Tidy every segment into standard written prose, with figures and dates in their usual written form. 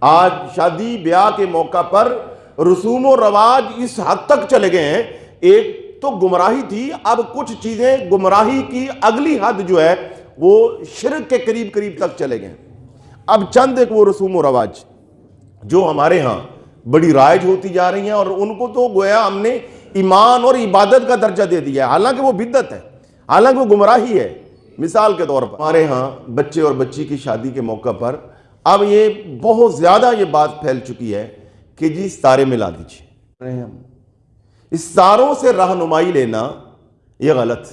آج شادی بیاہ کے موقع پر رسوم و رواج اس حد تک چلے گئے ہیں، ایک تو گمراہی تھی، اب کچھ چیزیں گمراہی کی اگلی حد جو ہے وہ شرک کے قریب تک چلے گئے ہیں۔ اب چند ایک وہ رسوم و رواج جو ہمارے ہاں بڑی رائج ہوتی جا رہی ہیں، اور ان کو تو گویا ہم نے ایمان اور عبادت کا درجہ دے دیا ہے، حالانکہ وہ بدعت ہے، حالانکہ وہ گمراہی ہے۔ مثال کے طور پر ہمارے ہاں بچے اور بچی کی شادی کے موقع پر اب یہ بہت زیادہ یہ بات پھیل چکی ہے کہ جی ستارے ملا دیجیے۔ ستاروں سے رہنمائی لینا یہ غلط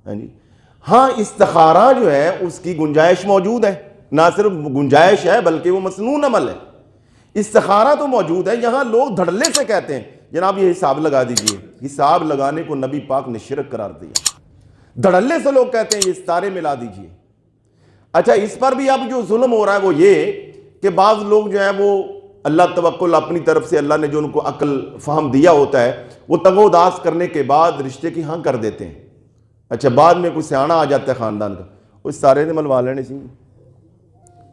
ہے۔ ہاں استخارہ جو ہے اس کی گنجائش موجود ہے، نہ صرف گنجائش ہے بلکہ وہ مسنون عمل ہے۔ استخارہ تو موجود ہے، یہاں لوگ دھڑلے سے کہتے ہیں جناب یہ حساب لگا دیجئے۔ حساب لگانے کو نبی پاک نے شرک قرار دیا۔ دھڑلے سے لوگ کہتے ہیں یہ ستارے ملا دیجئے۔ اچھا، اس پر بھی اب جو ظلم ہو رہا ہے وہ یہ کہ بعض لوگ جو ہیں وہ اللہ توکل اپنی طرف سے اللہ نے جو ان کو عقل فہم دیا ہوتا ہے وہ تگ و داس کرنے کے بعد رشتے کی ہاں کر دیتے ہیں۔ اچھا، بعد میں کوئی سیانا آ جاتا ہے خاندان کا، وہ ستارے نے ملوا لینے سی،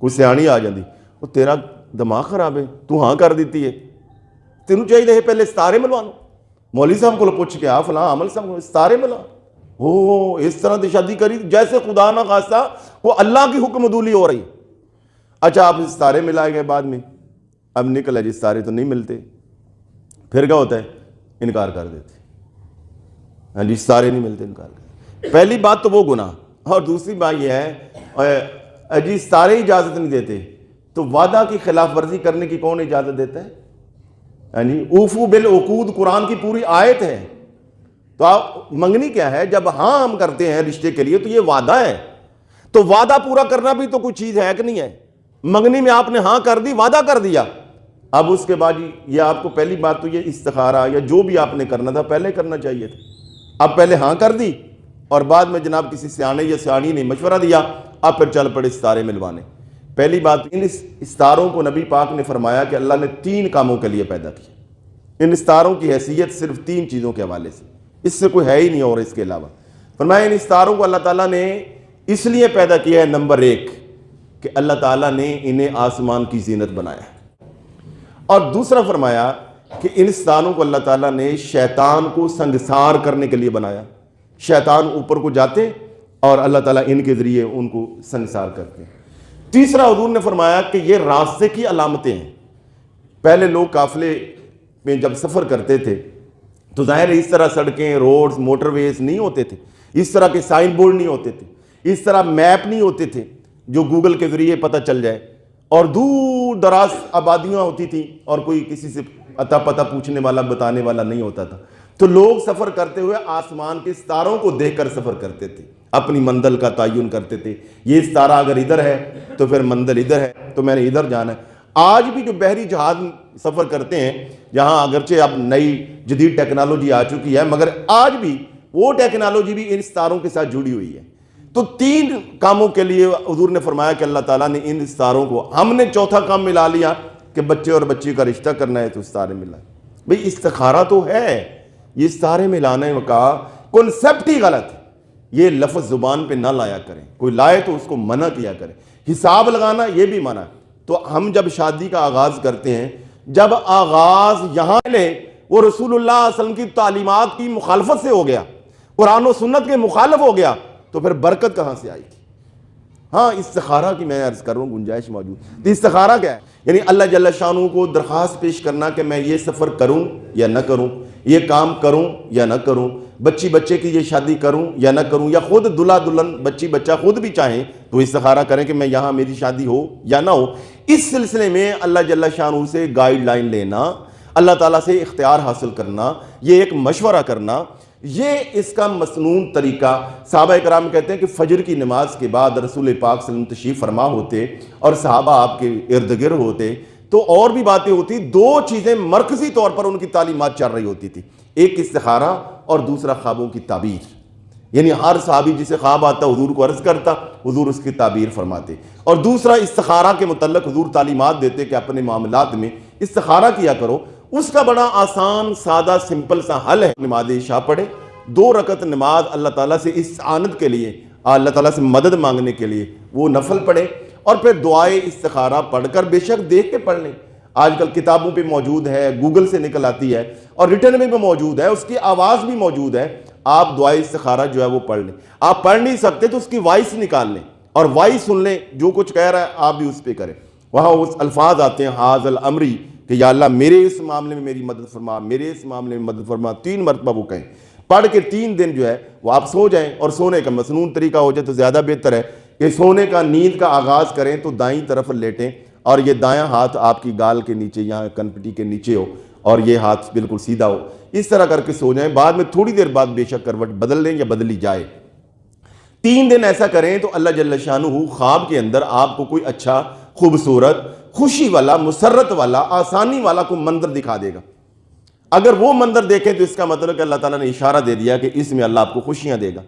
کوئی سیانی آ جاتی، وہ تیرا دماغ خراب ہے تو ہاں کر دیتی ہے، تینوں چاہیے پہلے ستارے ملوانا، مولوی صاحب کو پوچھ کے فلاں عمل صاحب کو ستارے ملا، اس طرح دی شادی کری جیسے خدا نہ خواستہ وہ اللہ کی حکم عدولی ہو رہی۔ اچھا، آپ ستارے ملائے گئے، بعد میں اب نکل ہے جی ستارے تو نہیں ملتے، پھر کیا ہوتا ہے؟ انکار کر دیتے، ہاں جی ستارے نہیں ملتے، انکار کر۔ پہلی بات تو وہ گناہ، اور دوسری بات یہ ہے جی ستارے اجازت نہیں دیتے تو وعدہ کی خلاف ورزی کرنے کی کون اجازت دیتا ہے؟ ہاں جی اوفو بالعقود قرآن کی پوری آیت ہے۔ تو آپ منگنی کیا ہے؟ جب ہاں ہم کرتے ہیں رشتے کے لیے تو یہ وعدہ ہے، تو وعدہ پورا کرنا بھی تو کوئی چیز ہے کہ نہیں ہے؟ منگنی میں آپ نے ہاں کر دی، وعدہ کر دیا، اب اس کے بعد یہ آپ کو پہلی بات تو یہ استخارہ یا جو بھی آپ نے کرنا تھا پہلے کرنا چاہیے تھا۔ اب پہلے ہاں کر دی اور بعد میں جناب کسی سیانے یا سیانی نے مشورہ دیا، اب پھر چل پڑے ستارے ملوانے۔ پہلی بات، ان ستاروں کو نبی پاک نے فرمایا کہ اللہ نے 3 کاموں کے لیے پیدا کیا۔ ان ستاروں کی حیثیت صرف 3 چیزوں کے حوالے سے، اس سے کوئی ہے ہی نہیں اور اس کے علاوہ۔ فرمایا ان ستاروں کو اللہ تعالیٰ نے اس لیے پیدا کیا ہے، نمبر 1 کہ اللہ تعالیٰ نے انہیں آسمان کی زینت بنایا ہے، اور دوسرا فرمایا کہ ان ستاروں کو اللہ تعالیٰ نے شیطان کو سنگسار کرنے کے لیے بنایا۔ شیطان اوپر کو جاتے اور اللہ تعالیٰ ان کے ذریعے ان کو سنگسار کرتے ہیں۔ تیسرا حضور نے فرمایا کہ یہ راستے کی علامتیں ہیں۔ پہلے لوگ قافلے میں جب سفر کرتے تھے تو ظاہر ہے اس طرح سڑکیں، روڈز، موٹر ویز نہیں ہوتے تھے، اس طرح کے سائن بورڈ نہیں ہوتے تھے، اس طرح میپ نہیں ہوتے تھے جو گوگل کے ذریعے پتہ چل جائے، اور دور دراز آبادیاں ہوتی تھیں اور کوئی کسی سے اتا پتہ پوچھنے والا بتانے والا نہیں ہوتا تھا۔ تو لوگ سفر کرتے ہوئے آسمان کے ستاروں کو دیکھ کر سفر کرتے تھے، اپنی منزل کا تعین کرتے تھے، یہ ستارہ اگر ادھر ہے تو پھر منزل ادھر ہے تو میں نے ادھر جانا ہے۔ آج بھی جو بحری جہاز سفر کرتے ہیں، جہاں اگرچہ اب نئی جدید ٹیکنالوجی آ چکی ہے مگر آج بھی وہ ٹیکنالوجی بھی ان ستاروں کے ساتھ جڑی ہوئی ہے۔ تو 3 کاموں کے لیے حضور نے فرمایا کہ اللہ تعالیٰ نے ان ستاروں کو، ہم نے چوتھا کام ملا لیا کہ بچے اور بچی کا رشتہ کرنا ہے تو ستارے ملا۔ بھئی استخارہ تو ہے، یہ ستارے ملانے کا کنسپٹ ہی غلط ہے۔ یہ لفظ زبان پہ نہ لایا کریں، کوئی لائے تو اس کو منع کیا کریں۔ حساب لگانا یہ بھی منع ہے۔ تو ہم جب شادی کا آغاز کرتے ہیں، جب آغاز یہاں لے وہ رسول اللہ صلی اللہ علیہ وسلم کی تعلیمات کی مخالفت سے ہو گیا، قرآن و سنت کے مخالف ہو گیا، تو پھر برکت کہاں سے آئی تھی؟ ہاں استخارہ کی میں عرض کر رہا ہوں گنجائش موجود۔ تو استخارہ کیا ہے؟ یعنی اللہ جل شانہ کو درخواست پیش کرنا کہ میں یہ سفر کروں یا نہ کروں، یہ کام کروں یا نہ کروں، بچے کی یہ شادی کروں یا نہ کروں، یا خود دلہا دلہن بچہ خود بھی چاہیں تو استخارہ کریں کہ میں یہاں میری شادی ہو یا نہ ہو۔ اس سلسلے میں اللہ جل شانہ سے گائیڈ لائن لینا، اللہ تعالیٰ سے اختیار حاصل کرنا، یہ ایک مشورہ کرنا، یہ اس کا مسنون طریقہ۔ صحابہ اکرام کہتے ہیں کہ فجر کی نماز کے بعد رسول پاک صلی اللہ علیہ وسلم تشریف فرما ہوتے اور صحابہ آپ کے ارد گرد ہوتے تو اور بھی باتیں ہوتی، 2 چیزیں مرکزی طور پر ان کی تعلیمات چل رہی ہوتی تھی، ایک استخارہ اور دوسرا خوابوں کی تعبیر۔ یعنی ہر صحابی جسے خواب آتا حضور کو عرض کرتا، حضور اس کی تعبیر فرماتے، اور دوسرا استخارہ کے متعلق حضور تعلیمات دیتے کہ اپنے معاملات میں استخارہ کیا کرو۔ اس کا بڑا آسان سادہ سمپل سا حل ہے، نماز عشاء پڑھے، 2 رکعت نماز اللہ تعالیٰ سے استعانت کے لیے، اللہ تعالیٰ سے مدد مانگنے کے لیے وہ نفل پڑھے، اور پھر دعائے استخارہ پڑھ کر بے شک دیکھ کے پڑھ لیں. آج کل کتابوں پہ موجود ہے, گوگل سے نکل آتی ہے, اور ریٹن میں بھی موجود ہے, اس کی آواز بھی موجود ہے. آپ دعائے استخارہ جو ہے وہ پڑھ لیں. آپ پڑھ نہیں سکتے تو اس کی وائس نکال لیں اور وائس سن لیں, جو کچھ کہہ رہا ہے آپ بھی اس پہ کریں. وہاں اس الفاظ آتے ہیں حاذ الامری, کہ یا اللہ میرے اس معاملے میں میری مدد فرما, میرے اس معاملے میں مدد فرما. 3 مرتبہ وہ کہیں, پڑھ کے 3 دن جو ہے وہ آپ سو جائیں. اور سونے کا مسنون طریقہ ہو جائے تو زیادہ بہتر ہے کہ سونے کا نیند کا آغاز کریں تو دائیں طرف لیٹیں, اور یہ دایاں ہاتھ آپ کی گال کے نیچے, یہاں کنپٹی کے نیچے ہو, اور یہ ہاتھ بالکل سیدھا ہو. اس طرح کر کے سو جائیں. بعد میں تھوڑی دیر بعد بے شک کروٹ بدل لیں یا بدلی جائے. 3 دن ایسا کریں تو اللہ جل شانہ خواب کے اندر آپ کو کوئی اچھا, خوبصورت, خوشی والا, مسرت والا, آسانی والا کوئی منظر دکھا دے گا. اگر وہ منظر دیکھیں تو اس کا مطلب کہ اللہ تعالیٰ نے اشارہ دے دیا کہ اس میں اللہ آپ کو خوشیاں دے گا.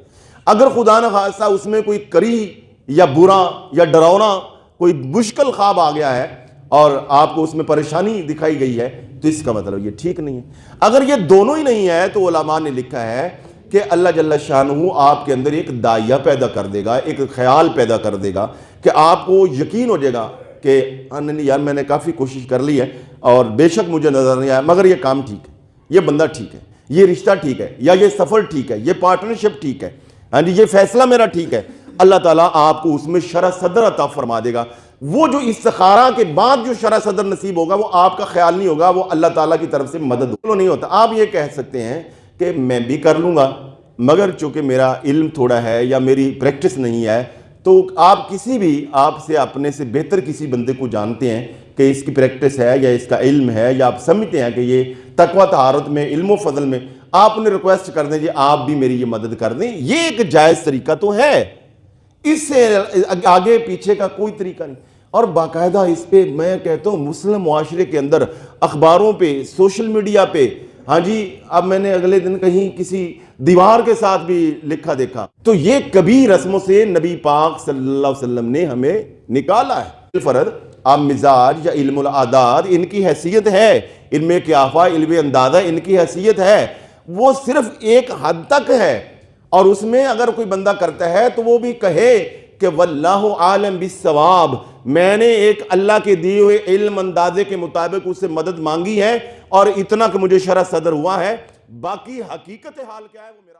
اگر خدا نہ خواستہ اس میں کوئی کری یا برا یا ڈراؤنا کوئی مشکل خواب آ گیا ہے اور آپ کو اس میں پریشانی دکھائی گئی ہے تو اس کا مطلب یہ ٹھیک نہیں ہے. اگر یہ دونوں ہی نہیں ہے تو علماء نے لکھا ہے کہ اللہ جل شانہ آپ کے اندر ایک داعیہ پیدا کر دے گا, ایک خیال پیدا کر دے گا کہ آپ کو یقین ہو جائے گا کہ نہیں یار میں نے کافی کوشش کر لی ہے اور بے شک مجھے نظر نہیں آیا, مگر یہ کام ٹھیک ہے, یہ بندہ ٹھیک ہے, یہ رشتہ ٹھیک ہے, یا یہ سفر ٹھیک ہے, یہ پارٹنرشپ ٹھیک ہے, ہاں جی یہ فیصلہ میرا ٹھیک ہے. اللہ تعالیٰ آپ کو اس میں شرح صدر عطا فرما دے گا. وہ جو استخارہ کے بعد جو شرح صدر نصیب ہوگا وہ آپ کا خیال نہیں ہوگا, وہ اللہ تعالیٰ کی طرف سے مدد نہیں ہوتا. آپ یہ کہہ سکتے ہیں کہ میں بھی کر لوں گا مگر چونکہ میرا علم تھوڑا ہے یا میری پریکٹس نہیں ہے, تو آپ کسی بھی آپ سے اپنے سے بہتر کسی بندے کو جانتے ہیں کہ اس کی پریکٹس ہے یا اس کا علم ہے, یا آپ سمجھتے ہیں کہ یہ تقویٰ طہارت میں, علم و فضل میں, آپ انہیں ریکویسٹ کر دیں جی آپ بھی میری یہ مدد کر دیں. یہ ایک جائز طریقہ تو ہے, اس سے آگے پیچھے کا کوئی طریقہ نہیں. اور باقاعدہ اس پہ میں کہتا ہوں مسلم معاشرے کے اندر, اخباروں پہ, سوشل میڈیا پہ, ہاں جی اب میں نے اگلے دن کہیں کسی دیوار کے ساتھ بھی لکھا دیکھا. تو یہ کبھی رسموں سے نبی پاک صلی اللہ علیہ وسلم نے ہمیں نکالا ہے. فرد اب مزاج یا علم العادات ان کی حیثیت ہے, علم قیافہ, علم اندازہ ان کی حیثیت ہے, وہ صرف ایک حد تک ہے. اور اس میں اگر کوئی بندہ کرتا ہے تو وہ بھی کہے کہ واللہ عالم بالصواب, میں نے ایک اللہ کے دیے ہوئے علم اندازے کے مطابق اس سے مدد مانگی ہے اور اتنا کہ مجھے شرح صدر ہوا ہے, باقی حقیقت حال کیا ہے وہ میرا